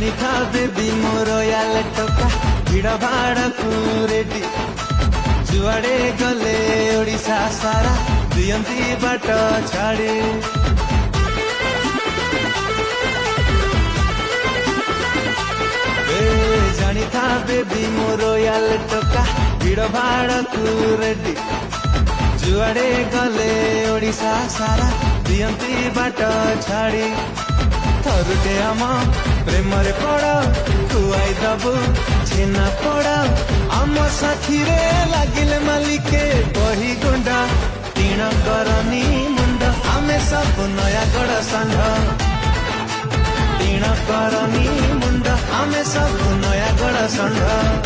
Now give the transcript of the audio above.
जानी था बेबी मोर याल टका भिड़ भाड़ रेडी जुआड़े गले ओडिशा सारा दियंती बाट छाड़ी जानी था बेबी मोर याल टका भिड़ भाड़ रेडी जुआड़े गले ओडिशा सारा दियंती बाट छाड़ी थरुटे आम प्रेम पड़ खुआई दबु छेना पड़ आम साथी रे लगिले मालिके बही गुंडा तीण करनी मुंड आमे सब नयागढ़ सांढ तीण करनी मुंड आमे सब नयागढ़ सांढ।